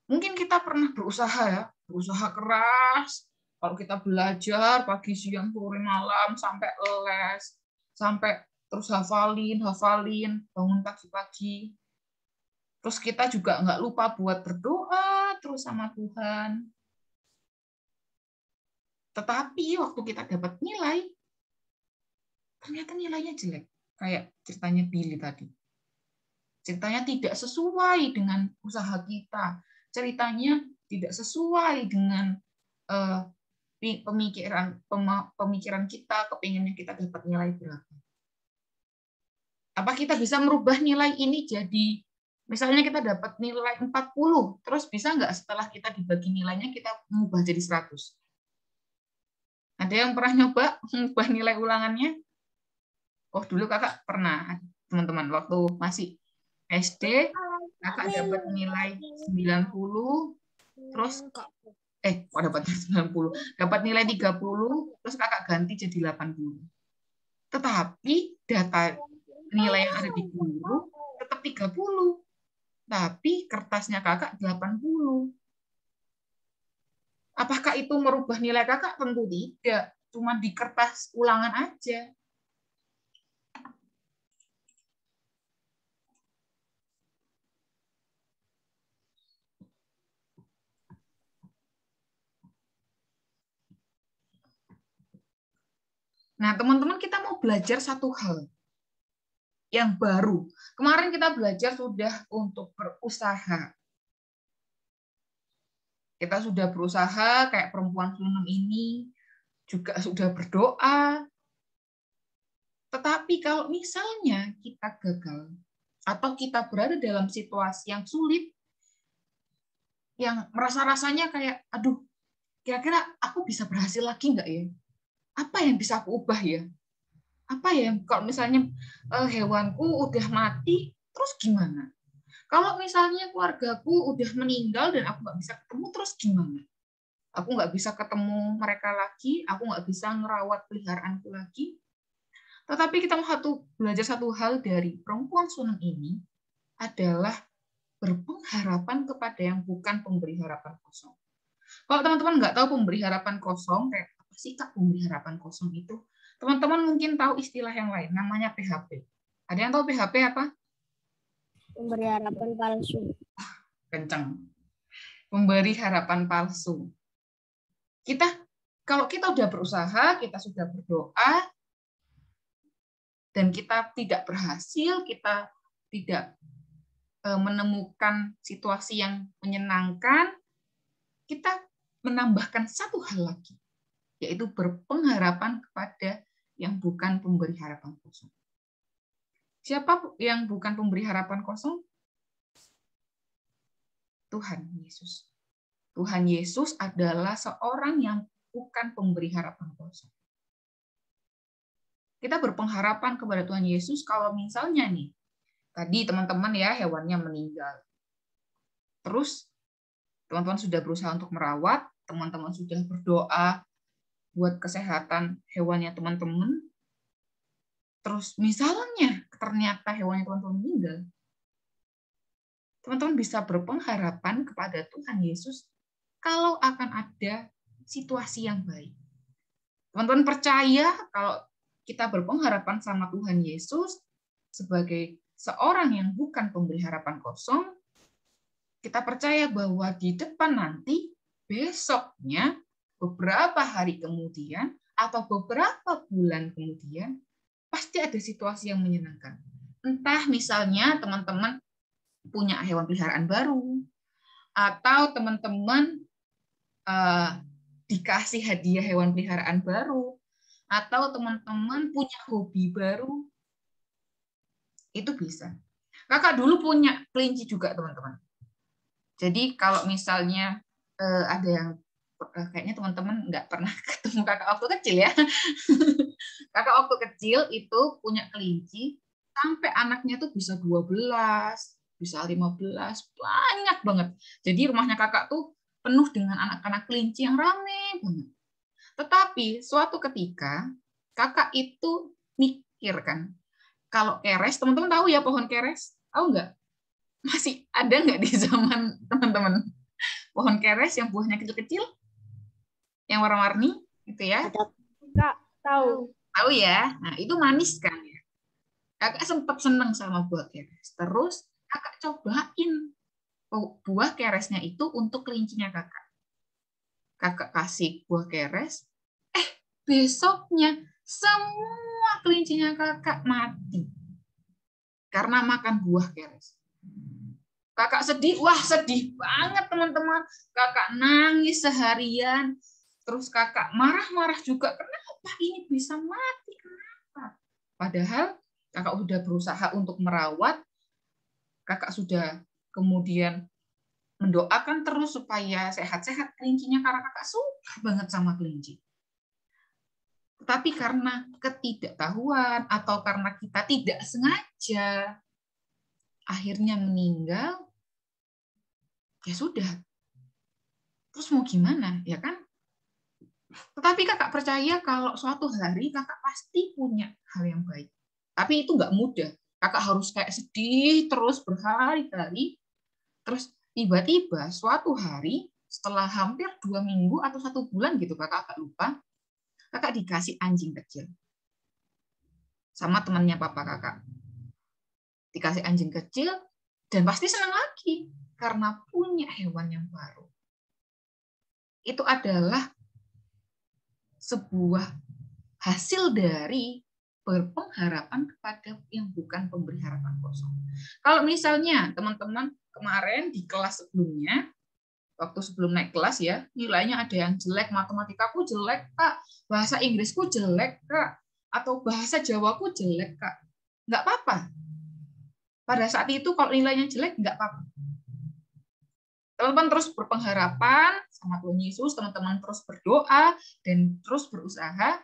Mungkin kita pernah berusaha keras. Kalau kita belajar pagi, siang, sore, malam, sampai les, sampai terus hafalin, bangun pagi-pagi. Terus kita juga nggak lupa buat berdoa terus sama Tuhan. Tetapi waktu kita dapat nilai, ternyata nilainya jelek. Kayak ceritanya Billy tadi. Ceritanya tidak sesuai dengan usaha kita. Ceritanya tidak sesuai dengan pemikiran kita, kepinginnya kita dapat nilai berapa. Apa kita bisa merubah nilai ini jadi, misalnya kita dapat nilai 40, terus bisa nggak setelah kita dibagi nilainya kita mengubah jadi 100? Ada yang pernah nyoba mengubah nilai ulangannya? Oh, dulu kakak pernah, teman-teman, waktu masih SD, kakak dapat nilai 90, terus dapat 90, dapat nilai 30, terus kakak ganti jadi 80. Tetapi data nilai yang ada di guru tetap 30, tapi kertasnya kakak 80. Apakah itu merubah nilai kakak? Tentu tidak, cuma di kertas ulangan aja. Nah, teman-teman, kita mau belajar satu hal yang baru. Kemarin kita belajar sudah untuk berusaha. Kita sudah berusaha, kayak perempuan Shunem ini, juga sudah berdoa. Tetapi kalau misalnya kita gagal, atau kita berada dalam situasi yang sulit, yang merasa-rasanya kayak, aduh, kira-kira aku bisa berhasil lagi nggak ya? Apa yang bisa aku ubah ya? Apa ya kalau misalnya hewanku udah mati, terus gimana? Kalau misalnya keluargaku udah meninggal dan aku nggak bisa ketemu, terus gimana? Aku nggak bisa ketemu mereka lagi, aku nggak bisa ngerawat peliharaanku lagi. Tetapi kita mau belajar satu hal dari perempuan Shunem ini adalah berpengharapan kepada yang bukan pemberi harapan kosong. Kalau teman-teman nggak tahu pemberi harapan kosong, kayak apa sih Kak pemberi harapan kosong itu? Teman-teman mungkin tahu istilah yang lain, namanya PHP. Ada yang tahu PHP apa? Pemberi harapan palsu. Kencang. Pemberi harapan palsu. Kalau kita sudah berusaha, kita sudah berdoa, dan kita tidak berhasil, kita tidak menemukan situasi yang menyenangkan, kita menambahkan satu hal lagi, yaitu berpengharapan kepada yang bukan pemberi harapan kosong. Siapa yang bukan pemberi harapan kosong? Tuhan Yesus. Tuhan Yesus adalah seorang yang bukan pemberi harapan kosong. Kita berpengharapan kepada Tuhan Yesus kalau misalnya nih, tadi teman-teman ya hewannya meninggal. Terus teman-teman sudah berusaha untuk merawat, teman-teman sudah berdoa buat kesehatan hewannya teman-teman. Terus misalnya ternyata hewannya teman-teman meninggal, teman-teman bisa berpengharapan kepada Tuhan Yesus kalau akan ada situasi yang baik. Teman-teman percaya kalau kita berpengharapan sama Tuhan Yesus sebagai seorang yang bukan pemberi harapan kosong, kita percaya bahwa di depan nanti, besoknya, beberapa hari kemudian, atau beberapa bulan kemudian, pasti ada situasi yang menyenangkan. Entah misalnya teman-teman punya hewan peliharaan baru, atau teman-teman dikasih hadiah hewan peliharaan baru, atau teman-teman punya hobi baru, itu bisa. Kakak dulu punya kelinci juga, teman-teman. Jadi kalau misalnya ada yang kayaknya teman-teman nggak pernah ketemu kakak waktu kecil ya. Kakak waktu kecil itu punya kelinci, sampai anaknya tuh bisa 12, bisa 15, banyak banget. Jadi rumahnya kakak tuh penuh dengan anak-anak kelinci yang rame banget. Tetapi suatu ketika kakak itu mikir kan, kalau keres, teman-teman tahu ya pohon keres? Tahu nggak? Masih ada nggak di zaman teman-teman? Pohon keres yang buahnya kecil-kecil, yang warna-warni, gitu ya? Kak, tahu. Tahu ya? Nah, itu manis kan ya? Kakak sempat seneng sama buah keres. Terus kakak cobain buah keresnya itu untuk kelincinya kakak. Kakak kasih buah keres, besoknya semua kelincinya kakak mati karena makan buah keres. Kakak sedih, wah sedih banget teman-teman. Kakak nangis seharian, terus kakak marah-marah juga, kenapa ini bisa mati, kenapa? Padahal kakak sudah berusaha untuk merawat, kakak sudah kemudian mendoakan terus supaya sehat-sehat kelincinya, karena kakak suka banget sama kelinci. Tetapi karena ketidaktahuan atau karena kita tidak sengaja, akhirnya meninggal, ya sudah. Terus mau gimana, ya kan? Tetapi kakak percaya kalau suatu hari kakak pasti punya hal yang baik. Tapi itu nggak mudah. Kakak harus kayak sedih terus berhari-hari. Terus tiba-tiba suatu hari, setelah hampir 2 minggu atau 1 bulan gitu, kakak agak lupa, kakak dikasih anjing kecil sama temannya papa kakak. Dikasih anjing kecil dan pasti senang lagi karena punya hewan yang baru. Itu adalah sebuah hasil dari berpengharapan kepada yang bukan pemberi harapan kosong. Kalau misalnya teman-teman kemarin di kelas sebelumnya, waktu sebelum naik kelas ya, nilainya ada yang jelek, matematikaku jelek, Kak, bahasa Inggrisku jelek, Kak, atau bahasa Jawaku jelek, Kak. Nggak apa-apa. Pada saat itu kalau nilainya jelek, nggak apa-apa. Teman-teman terus berpengharapan sama Tuhan Yesus, teman-teman terus berdoa, dan terus berusaha.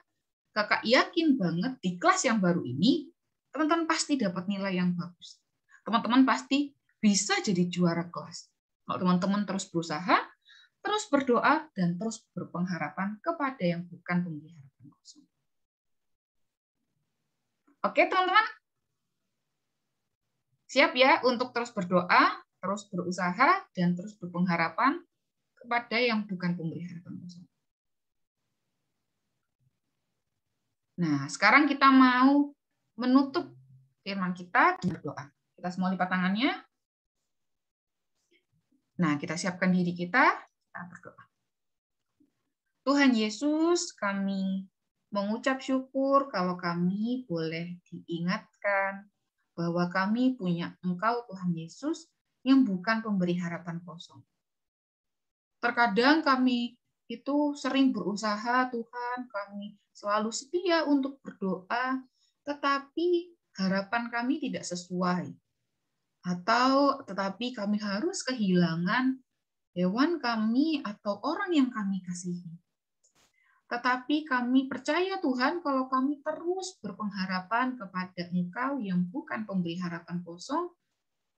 Kakak yakin banget di kelas yang baru ini, teman-teman pasti dapat nilai yang bagus. Teman-teman pasti bisa jadi juara kelas. Kalau teman-teman terus berusaha, terus berdoa, dan terus berpengharapan kepada yang bukan pemberi harapan kosong. Oke, teman-teman? Siap ya untuk terus berdoa, terus berusaha, dan terus berpengharapan kepada yang bukan pemberi harapan kosong. Nah, sekarang kita mau menutup firman kita dengan doa. Kita semua lipat tangannya. Nah, kita siapkan diri kita berdoa. Tuhan Yesus, kami mengucap syukur kalau kami boleh diingatkan bahwa kami punya Engkau, Tuhan Yesus, yang bukan pemberi harapan kosong. Terkadang kami itu sering berusaha, Tuhan, kami selalu setia untuk berdoa, tetapi harapan kami tidak sesuai. Atau tetapi kami harus kehilangan hewan kami atau orang yang kami kasihi. Tetapi kami percaya Tuhan kalau kami terus berpengharapan kepada Engkau yang bukan pemberi harapan kosong,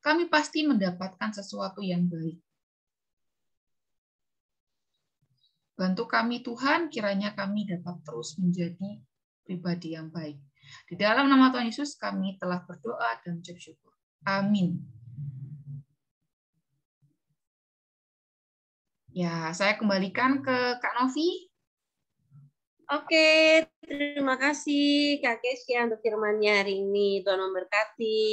kami pasti mendapatkan sesuatu yang baik. Bantu kami Tuhan, kiranya kami dapat terus menjadi pribadi yang baik. Di dalam nama Tuhan Yesus kami telah berdoa dan mengucap syukur. Amin. Ya, saya kembalikan ke Kak Novi. Oke, terima kasih Kak Kesia untuk firman-Nya hari ini. Tuhan memberkati.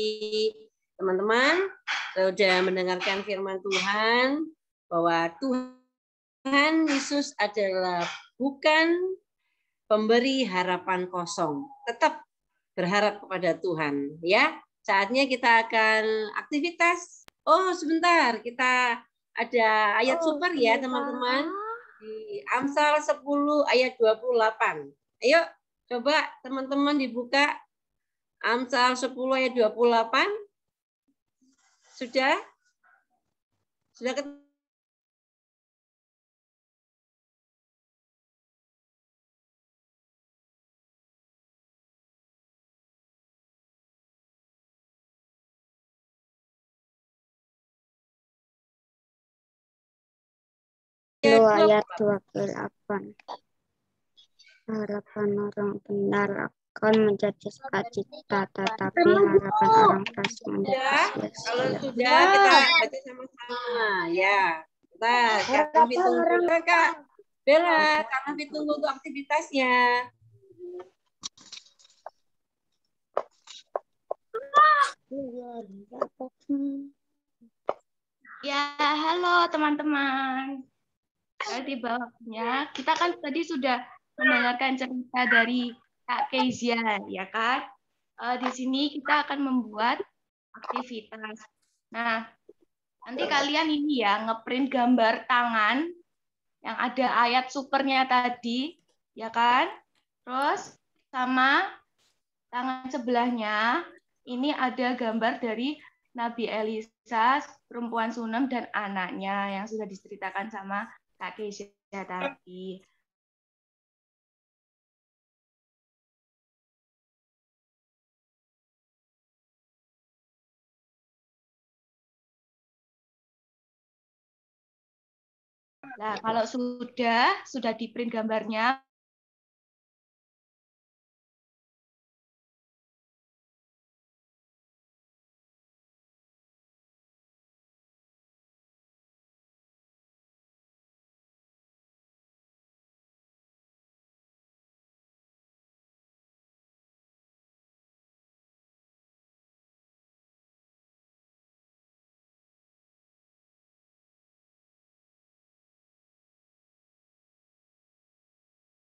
Teman-teman, sudah mendengarkan firman Tuhan bahwa Tuhan Yesus adalah bukan pemberi harapan kosong. Tetap berharap kepada Tuhan, ya. Saatnya kita akan aktivitas. Oh, sebentar, kita ada ayat super ya, teman-teman. Di Amsal 10 ayat 28. Ayo, coba teman-teman dibuka Amsal 10 ayat 28. Sudah? Sudah ketemu? Ayat 28. Harapan orang benar akan menjadi sukacita, tetapi harapan orang fasik menjadi Kalau sia-sia. sudah kita baca sama-sama. Ya, kita kami tunggu. Kak Bella, kami tunggu untuk aktivitasnya. Ya, halo teman-teman. Di bawahnya, kita kan tadi sudah mendengarkan cerita dari Kak Kezia, ya kan? Di sini kita akan membuat aktivitas. Nah, nanti kalian ini ya ngeprint gambar tangan yang ada ayat supernya tadi, ya kan? Terus sama tangan sebelahnya ini ada gambar dari Nabi Elisa, perempuan Sunem dan anaknya yang sudah diceritakan sama Kak Kezia tadi. Nah, kalau sudah di print gambarnya,